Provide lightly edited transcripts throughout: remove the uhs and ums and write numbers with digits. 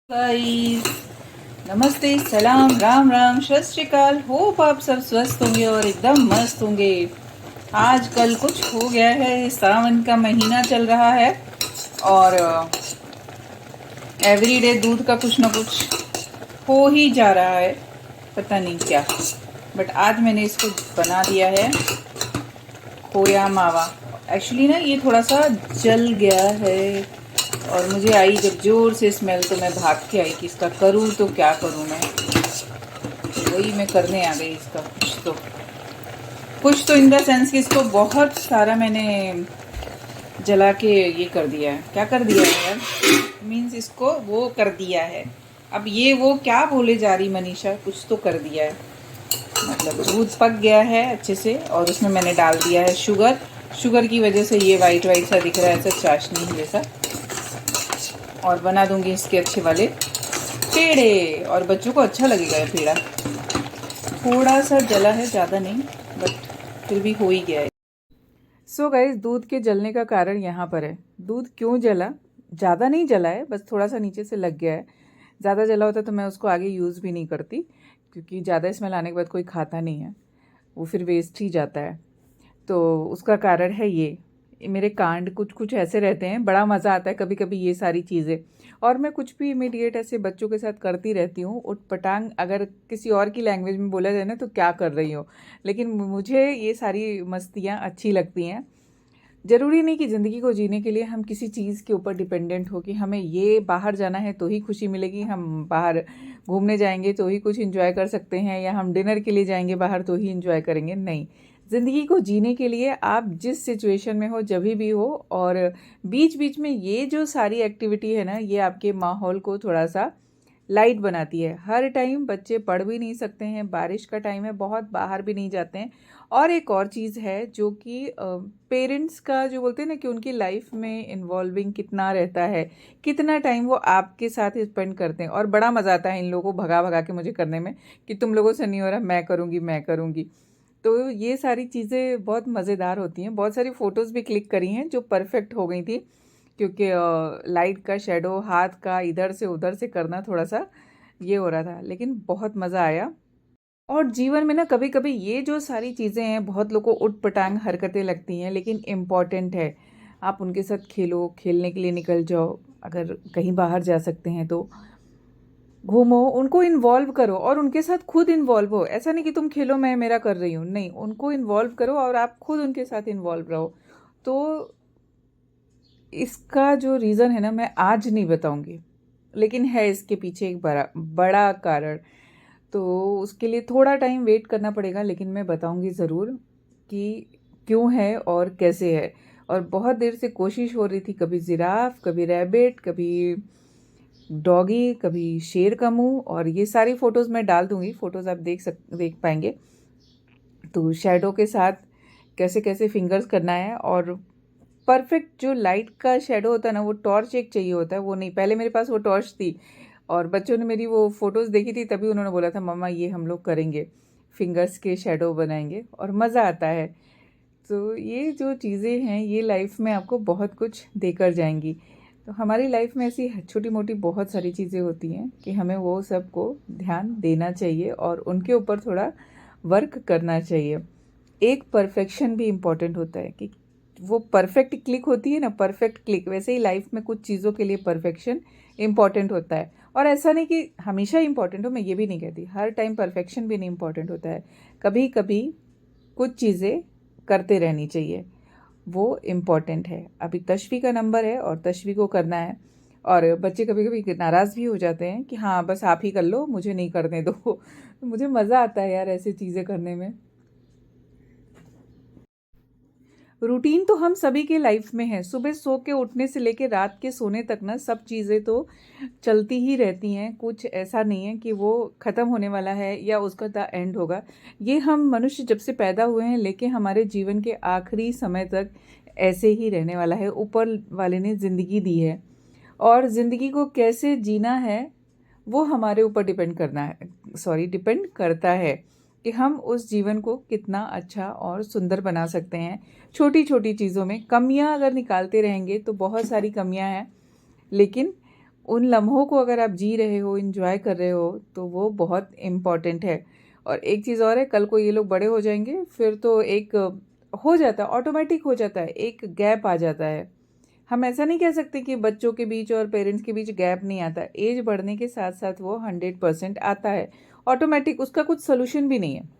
Guys, नमस्ते, सलाम, राम राम, सत श्री अकाल। होप आप सब स्वस्थ होंगे और एकदम मस्त होंगे। आजकल कुछ हो गया है, सावन का महीना चल रहा है और एवरीडे दूध का कुछ ना कुछ हो ही जा रहा है, पता नहीं क्या। बट आज मैंने इसको बना दिया है खोया मावा। एक्चुअली ना ये थोड़ा सा जल गया है और मुझे आई जब जोर से स्मेल तो मैं भाग के आई कि इसका करूँ तो क्या करूँ मैं। वही मैं करने आ गई इसका कुछ तो इन द सेंस कि इसको बहुत सारा मैंने जला के ये कर दिया है। क्या कर दिया है यार, मीन्स इसको वो कर दिया है। अब ये वो क्या बोले जा रही मनीषा, कुछ तो कर दिया है। मतलब दूध पक गया है अच्छे से और उसमें मैंने डाल दिया है शुगर। शुगर की वजह से ये वाइट वाइट सा दिख रहा है, ऐसा चाशनी जैसा। और बना दूंगी इसके अच्छे वाले पेड़े और बच्चों को अच्छा लगेगा ये पेड़ा। थोड़ा सा जला है, ज़्यादा नहीं, बट फिर भी हो ही गया है। सो गाइस, दूध के जलने का कारण यहाँ पर है। दूध क्यों जला? ज़्यादा नहीं जला है, बस थोड़ा सा नीचे से लग गया है। ज़्यादा जला होता तो मैं उसको आगे यूज़ भी नहीं करती, क्योंकि ज़्यादा स्मेल आने के बाद कोई खाता नहीं है, वो फिर वेस्ट ही जाता है। तो उसका कारण है ये। मेरे कांड कुछ कुछ ऐसे रहते हैं, बड़ा मज़ा आता है कभी कभी ये सारी चीज़ें। और मैं कुछ भी इमीडिएट ऐसे बच्चों के साथ करती रहती हूँ। उटपटांग अगर किसी और की लैंग्वेज में बोला जाए ना तो क्या कर रही हो, लेकिन मुझे ये सारी मस्तियाँ अच्छी लगती हैं। ज़रूरी नहीं कि ज़िंदगी को जीने के लिए हम किसी चीज़ के ऊपर डिपेंडेंट हो कि हमें ये बाहर जाना है तो ही खुशी मिलेगी, हम बाहर घूमने जाएंगे तो ही कुछ इन्जॉय कर सकते हैं, या हम डिनर के लिए जाएंगे बाहर तो ही इन्जॉय करेंगे। नहीं, ज़िंदगी को जीने के लिए आप जिस सिचुएशन में हो, जब भी हो, और बीच बीच में ये जो सारी एक्टिविटी है ना, ये आपके माहौल को थोड़ा सा लाइट बनाती है। हर टाइम बच्चे पढ़ भी नहीं सकते हैं, बारिश का टाइम है, बहुत बाहर भी नहीं जाते हैं। और एक और चीज़ है जो कि पेरेंट्स का जो बोलते हैं ना कि उनकी लाइफ में इन्वॉल्विंग कितना रहता है, कितना टाइम वो आपके साथ स्पेंड करते हैं। और बड़ा मज़ा आता है इन लोगों को भगा भगा के मुझे करने में कि तुम लोगों से नहीं हो रहा, मैं करूँगी मैं करूँगी। तो ये सारी चीज़ें बहुत मज़ेदार होती हैं। बहुत सारी फ़ोटोज़ भी क्लिक करी हैं जो परफेक्ट हो गई थी, क्योंकि लाइट का शेडो हाथ का इधर से उधर से करना थोड़ा सा ये हो रहा था, लेकिन बहुत मज़ा आया। और जीवन में ना कभी कभी ये जो सारी चीज़ें हैं, बहुत लोगों को उटपटांग हरकतें लगती हैं, लेकिन इम्पॉर्टेंट है। आप उनके साथ खेलो, खेलने के लिए निकल जाओ, अगर कहीं बाहर जा सकते हैं तो घूमो, उनको इन्वॉल्व करो और उनके साथ खुद इन्वॉल्व हो। ऐसा नहीं कि तुम खेलो मैं मेरा कर रही हूँ, नहीं, उनको इन्वॉल्व करो और आप खुद उनके साथ इन्वॉल्व रहो। तो इसका जो रीज़न है ना, मैं आज नहीं बताऊंगी, लेकिन है इसके पीछे एक बड़ा बड़ा कारण। तो उसके लिए थोड़ा टाइम वेट करना पड़ेगा, लेकिन मैं बताऊंगी ज़रूर कि क्यों है और कैसे है। और बहुत देर से कोशिश हो रही थी, कभी जिराफ, कभी रैबिट, कभी डॉगी, कभी शेर का मुंह। और ये सारी फ़ोटोज़ मैं डाल दूंगी, फ़ोटोज़ आप देख पाएंगे। तो शैडो के साथ कैसे कैसे फिंगर्स करना है, और परफेक्ट जो लाइट का शेडो होता है ना, वो टॉर्च एक चाहिए होता है, वो नहीं। पहले मेरे पास वो टॉर्च थी और बच्चों ने मेरी वो फ़ोटोज़ देखी थी, तभी उन्होंने बोला था मम्मा ये हम लोग करेंगे, फिंगर्स के शेडो बनाएंगे और मज़ा आता है। तो ये जो चीज़ें हैं ये लाइफ में आपको बहुत कुछ देकर जाएंगी। तो हमारी लाइफ में ऐसी छोटी मोटी बहुत सारी चीज़ें होती हैं कि हमें वो सब को ध्यान देना चाहिए और उनके ऊपर थोड़ा वर्क करना चाहिए। एक परफेक्शन भी इम्पॉर्टेंट होता है कि वो परफेक्ट क्लिक होती है ना, परफेक्ट क्लिक, वैसे ही लाइफ में कुछ चीज़ों के लिए परफेक्शन इम्पॉर्टेंट होता है। और ऐसा नहीं कि हमेशा इम्पॉर्टेंट हो, मैं ये भी नहीं कहती हर टाइम परफेक्शन भी नहीं इम्पॉर्टेंट होता है। कभी कभी कुछ चीज़ें करते रहनी चाहिए, वो इम्पॉर्टेंट है। अभी तशवी का नंबर है और तशवी को करना है। और बच्चे कभी कभी नाराज़ भी हो जाते हैं कि हाँ बस आप ही कर लो, मुझे नहीं करने दो। तो मुझे मज़ा आता है यार ऐसी चीज़ें करने में। रूटीन तो हम सभी के लाइफ में है, सुबह सो के उठने से लेके रात के सोने तक ना, सब चीज़ें तो चलती ही रहती हैं। कुछ ऐसा नहीं है कि वो ख़त्म होने वाला है या उसका द एंड होगा। ये हम मनुष्य जब से पैदा हुए हैं लेके हमारे जीवन के आखिरी समय तक ऐसे ही रहने वाला है। ऊपर वाले ने ज़िंदगी दी है और ज़िंदगी को कैसे जीना है वो हमारे ऊपर डिपेंड करता है कि हम उस जीवन को कितना अच्छा और सुंदर बना सकते हैं। छोटी छोटी चीज़ों में कमियां अगर निकालते रहेंगे तो बहुत सारी कमियां हैं, लेकिन उन लम्हों को अगर आप जी रहे हो, इंजॉय कर रहे हो, तो वो बहुत इम्पॉर्टेंट है। और एक चीज़ और है, कल को ये लोग बड़े हो जाएंगे फिर तो एक हो जाता है, ऑटोमेटिक हो जाता है, एक गैप आ जाता है। हम ऐसा नहीं कह सकते कि बच्चों के बीच और पेरेंट्स के बीच गैप नहीं आता। एज बढ़ने के साथ साथ वो 100% आता है ऑटोमेटिक। उसका कुछ सोल्यूशन भी नहीं है।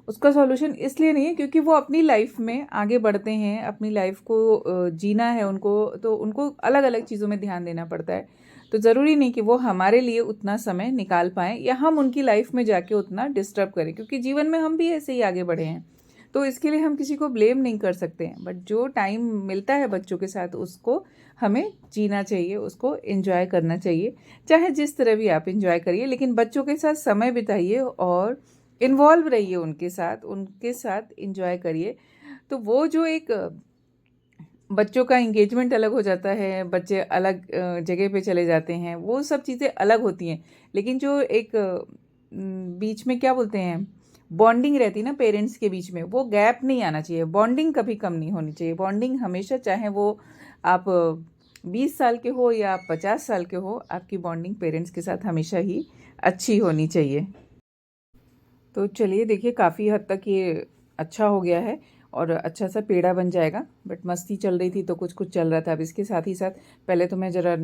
उसका सॉल्यूशन इसलिए नहीं है क्योंकि वो अपनी लाइफ में आगे बढ़ते हैं, अपनी लाइफ को जीना है उनको, तो उनको अलग अलग चीज़ों में ध्यान देना पड़ता है। तो ज़रूरी नहीं कि वो हमारे लिए उतना समय निकाल पाएँ या हम उनकी लाइफ में जाके उतना डिस्टर्ब करें, क्योंकि जीवन में हम भी ऐसे ही आगे बढ़े हैं। तो इसके लिए हम किसी को ब्लेम नहीं कर सकते हैं, बट जो टाइम मिलता है बच्चों के साथ उसको हमें जीना चाहिए, उसको एंजॉय करना चाहिए। चाहे जिस तरह भी आप एंजॉय करिए, लेकिन बच्चों के साथ समय बिताइए और इन्वॉल्व रहिए उनके साथ एंजॉय करिए। तो वो जो एक बच्चों का इंगेजमेंट अलग हो जाता है, बच्चे अलग जगह पे चले जाते हैं, वो सब चीज़ें अलग होती हैं। लेकिन जो एक बीच में क्या बोलते हैं, बॉन्डिंग रहती है ना पेरेंट्स के बीच में, वो गैप नहीं आना चाहिए। बॉन्डिंग कभी कम नहीं होनी चाहिए। बॉन्डिंग हमेशा, चाहे वो आप 20 साल के हो या आप 50 साल के हो, आपकी बॉन्डिंग पेरेंट्स के साथ हमेशा ही अच्छी होनी चाहिए। तो चलिए देखिए, काफ़ी हद तक ये अच्छा हो गया है और अच्छा सा पेड़ा बन जाएगा। बट मस्ती चल रही थी तो कुछ कुछ चल रहा था। अब इसके साथ ही साथ पहले तो मैं ज़रा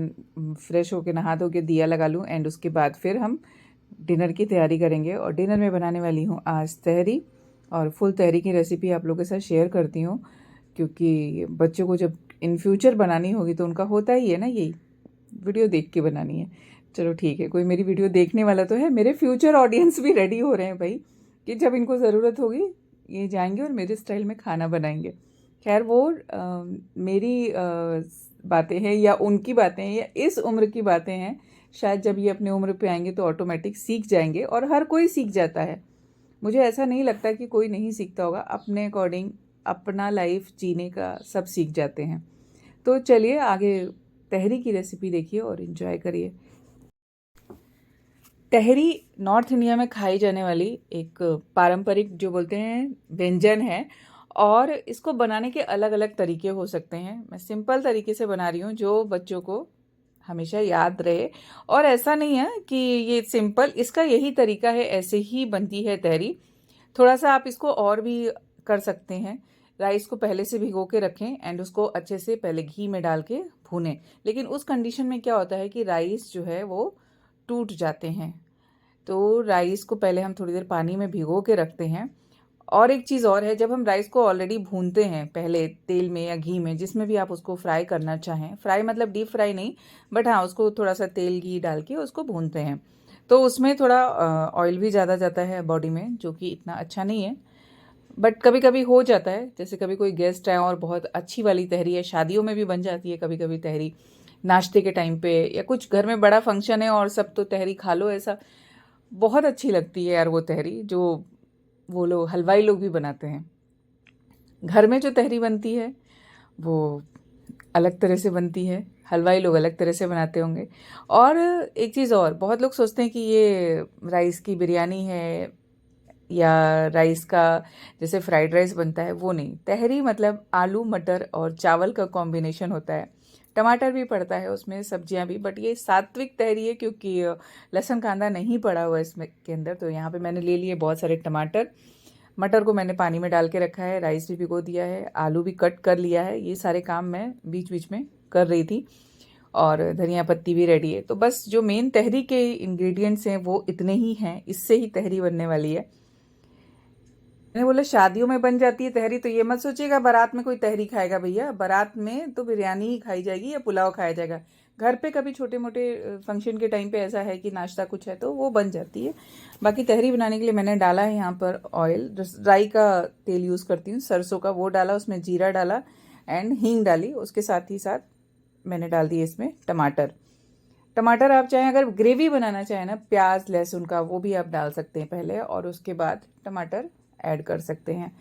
फ्रेश होके नहा धो के दिया लगा लूँ, एंड उसके बाद फिर हम डिनर की तैयारी करेंगे। और डिनर में बनाने वाली हूँ आज तहरी, और फुल तहरी की रेसिपी आप लोगों के साथ शेयर करती हूँ, क्योंकि बच्चों को जब इन फ्यूचर बनानी होगी तो उनका होता ही है ना, यही वीडियो देख के बनानी है। चलो ठीक है, कोई मेरी वीडियो देखने वाला तो है। मेरे फ्यूचर ऑडियंस भी रेडी हो रहे हैं भाई, कि जब इनको ज़रूरत होगी ये जाएंगे और मेरे स्टाइल में खाना बनाएंगे। खैर वो मेरी बातें हैं या उनकी बातें हैं या इस उम्र की बातें हैं। शायद जब ये अपने उम्र पे आएंगे तो ऑटोमेटिक सीख जाएंगे, और हर कोई सीख जाता है। मुझे ऐसा नहीं लगता कि कोई नहीं सीखता होगा। अपने अकॉर्डिंग अपना लाइफ जीने का सब सीख जाते हैं। तो चलिए आगे तहरी की रेसिपी देखिए और इन्जॉय करिए। तहरी नॉर्थ इंडिया में खाई जाने वाली एक पारंपरिक जो बोलते हैं व्यंजन है, और इसको बनाने के अलग अलग तरीके हो सकते हैं। मैं सिंपल तरीके से बना रही हूँ जो बच्चों को हमेशा याद रहे। और ऐसा नहीं है कि ये सिंपल, इसका यही तरीका है, ऐसे ही बनती है तहरी। थोड़ा सा आप इसको और भी कर सकते हैं। राइस को पहले से भिगो के रखें एंड उसको अच्छे से पहले घी में डाल के भूनें। लेकिन उस कंडीशन में क्या होता है कि राइस जो है वो टूट जाते हैं। तो राइस को पहले हम थोड़ी देर पानी में भिगो के रखते हैं। और एक चीज़ और है, जब हम राइस को ऑलरेडी भूनते हैं पहले तेल में या घी में, जिसमें भी आप उसको फ्राई करना चाहें, फ्राई मतलब डीप फ्राई नहीं, बट हाँ उसको थोड़ा सा तेल घी डाल के उसको भूनते हैं, तो उसमें थोड़ा ऑयल भी ज़्यादा जाता है बॉडी में, जो कि इतना अच्छा नहीं है। बट कभी कभी हो जाता है, जैसे कभी कोई गेस्ट आए और बहुत अच्छी वाली तहरी है, शादियों में भी बन जाती है कभी कभी तहरी, नाश्ते के टाइम पे, या कुछ घर में बड़ा फंक्शन है और सब तो तहरी खा लो, ऐसा बहुत अच्छी लगती है यार वो तहरी, जो वो लोग हलवाई लोग भी बनाते हैं। घर में जो तहरी बनती है वो अलग तरह से बनती है, हलवाई लोग अलग तरह से बनाते होंगे। और एक चीज़ और, बहुत लोग सोचते हैं कि ये राइस की बिरयानी है या राइस का जैसे फ्राइड राइस बनता है, वो नहीं। तहरी मतलब आलू मटर और चावल का कॉम्बिनेशन होता है। टमाटर भी पड़ता है उसमें, सब्जियां भी, बट ये सात्विक तहरी है क्योंकि लहसुन कांदा नहीं पड़ा हुआ इसमें के अंदर। तो यहाँ पे मैंने ले लिए बहुत सारे टमाटर, मटर को मैंने पानी में डाल के रखा है, राइस भी भिगो दिया है, आलू भी कट कर लिया है। ये सारे काम मैं बीच बीच में कर रही थी, और धनिया पत्ती भी रेडी है। तो बस जो मेन तहरी के इंग्रेडिएंट्स हैं वो इतने ही हैं, इससे ही तहरी बनने वाली है। मैंने बोला शादियों में बन जाती है तहरी, तो ये मत सोचिएगा बारात में कोई तहरी खाएगा भैया। बारात में तो बिरयानी ही खाई जाएगी या पुलाव खाया जाएगा। घर पे कभी छोटे मोटे फंक्शन के टाइम पे ऐसा है कि नाश्ता कुछ है तो वो बन जाती है। बाकी तहरी बनाने के लिए मैंने डाला है यहाँ पर ऑयल, राई का तेल यूज़ करती हूँ, सरसों का, वो डाला, उसमें जीरा डाला एंड हींग डाली। उसके साथ ही साथ मैंने डाल दिए इसमें टमाटर। टमाटर आप चाहें, अगर ग्रेवी बनाना चाहें ना प्याज लहसुन का, वो भी आप डाल सकते हैं पहले, और उसके बाद टमाटर ऐड कर सकते हैं।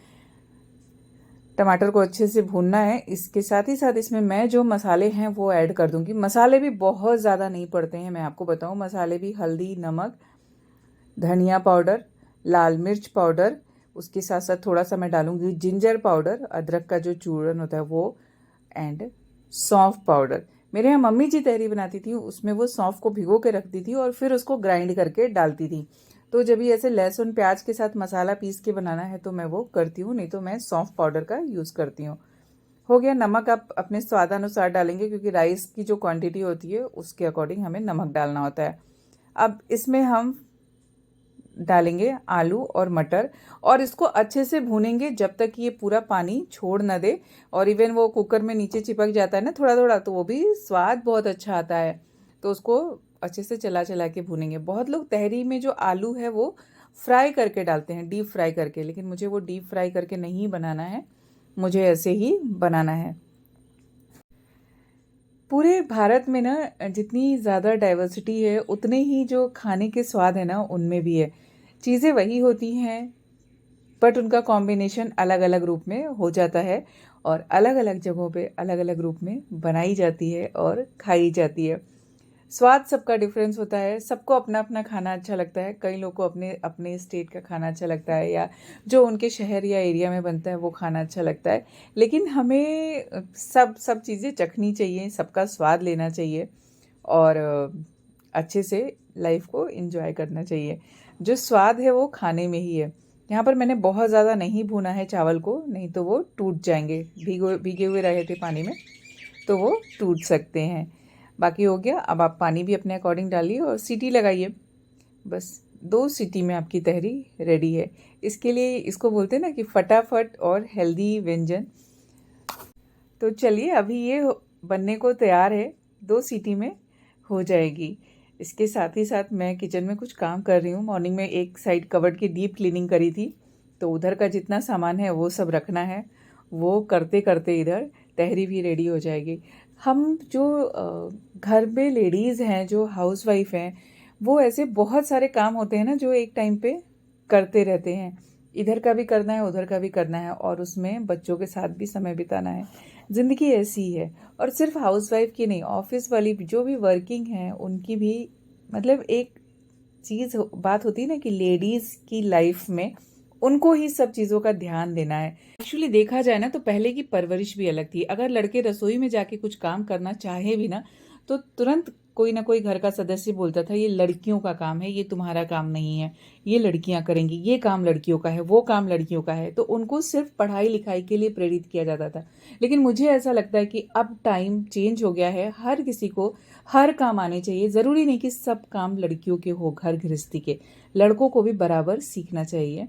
टमाटर को अच्छे से भूनना है। इसके साथ ही साथ इसमें मैं जो मसाले हैं वो ऐड कर दूंगी। मसाले भी बहुत ज़्यादा नहीं पड़ते हैं, मैं आपको बताऊं। मसाले भी हल्दी, नमक, धनिया पाउडर, लाल मिर्च पाउडर, उसके साथ साथ थोड़ा सा मैं डालूंगी जिंजर पाउडर, अदरक का जो चूर्ण होता है वो, एंड सौंफ पाउडर। मेरे यहाँ मम्मी जी तहरी बनाती थी, उसमें वो सौंफ को भिगो के रखती थी और फिर उसको ग्राइंड करके डालती थी। तो जब ये ऐसे लहसुन प्याज के साथ मसाला पीस के बनाना है तो मैं वो करती हूँ, नहीं तो मैं सौंफ पाउडर का यूज़ करती हूँ। हो गया। नमक आप अपने स्वादानुसार डालेंगे, क्योंकि राइस की जो क्वांटिटी होती है उसके अकॉर्डिंग हमें नमक डालना होता है। अब इसमें हम डालेंगे आलू और मटर और इसको अच्छे से भूनेंगे जब तक ये पूरा पानी छोड़ ना दे। और इवन वो कुकर में नीचे चिपक जाता है ना थोड़ा थोड़ा, तो वो भी स्वाद बहुत अच्छा आता है। तो उसको अच्छे से चला चला के भूनेंगे। बहुत लोग तहरी में जो आलू है वो फ्राई करके डालते हैं, डीप फ्राई करके, लेकिन मुझे वो डीप फ्राई करके नहीं बनाना है, मुझे ऐसे ही बनाना है। पूरे भारत में ना जितनी ज़्यादा डाइवर्सिटी है उतने ही जो खाने के स्वाद है ना उनमें भी है। चीज़ें वही होती हैं बट उनका कॉम्बिनेशन अलग अलग रूप में हो जाता है और अलग अलग जगहों पे अलग अलग रूप में बनाई जाती है और खाई जाती है। स्वाद सबका डिफरेंस होता है, सबको अपना अपना खाना अच्छा लगता है। कई लोगों को अपने अपने स्टेट का खाना अच्छा लगता है या जो उनके शहर या एरिया में बनता है वो खाना अच्छा लगता है। लेकिन हमें सब सब चीज़ें चखनी चाहिए, सबका स्वाद लेना चाहिए और अच्छे से लाइफ को एंजॉय करना चाहिए। जो स्वाद है वो खाने में ही है। यहाँ पर मैंने बहुत ज़्यादा नहीं भूना है चावल को, नहीं तो वो टूट जाएंगे। भीगे हुए रहे थे पानी में तो वो टूट सकते हैं। बाकी हो गया। अब आप पानी भी अपने अकॉर्डिंग डालिए और सीटी लगाइए। बस 2 सीटी में आपकी तहरी रेडी है। इसके लिए इसको बोलते हैं ना कि फटाफट और हेल्दी व्यंजन। तो चलिए अभी ये बनने को तैयार है, 2 सीटी में हो जाएगी। इसके साथ ही साथ मैं किचन में कुछ काम कर रही हूँ। मॉर्निंग में एक साइड कबर्ड की डीप क्लीनिंग करी थी, तो उधर का जितना सामान है वो सब रखना है। वो करते करते इधर तहरी भी रेडी हो जाएगी। हम जो घर में लेडीज़ हैं, जो हाउसवाइफ हैं, वो ऐसे बहुत सारे काम होते हैं ना जो एक टाइम पे करते रहते हैं। इधर का भी करना है, उधर का भी करना है और उसमें बच्चों के साथ भी समय बिताना है। ज़िंदगी ऐसी ही है। और सिर्फ हाउसवाइफ की नहीं, ऑफिस वाली जो भी वर्किंग हैं उनकी भी मतलब एक चीज़ बात होती है ना कि लेडीज़ की लाइफ में उनको ही सब चीज़ों का ध्यान देना है। एक्चुअली देखा जाए ना तो पहले की परवरिश भी अलग थी। अगर लड़के रसोई में जाके कुछ काम करना चाहे भी ना तो तुरंत कोई ना कोई घर का सदस्य बोलता था ये लड़कियों का काम है, ये तुम्हारा काम नहीं है, ये लड़कियां करेंगी, ये काम लड़कियों का है, वो काम लड़कियों का है। तो उनको सिर्फ पढ़ाई लिखाई के लिए प्रेरित किया जाता था। लेकिन मुझे ऐसा लगता है कि अब टाइम चेंज हो गया है, हर किसी को हर काम आने चाहिए। ज़रूरी नहीं कि सब काम लड़कियों के हो, घर गृहस्थी के, लड़कों को भी बराबर सीखना चाहिए।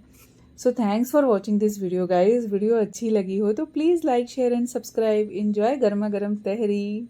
So thanks for watching this video guys. Video अच्छी लगी हो तो please like share and subscribe. Enjoy गर्मा गर्म तहरी।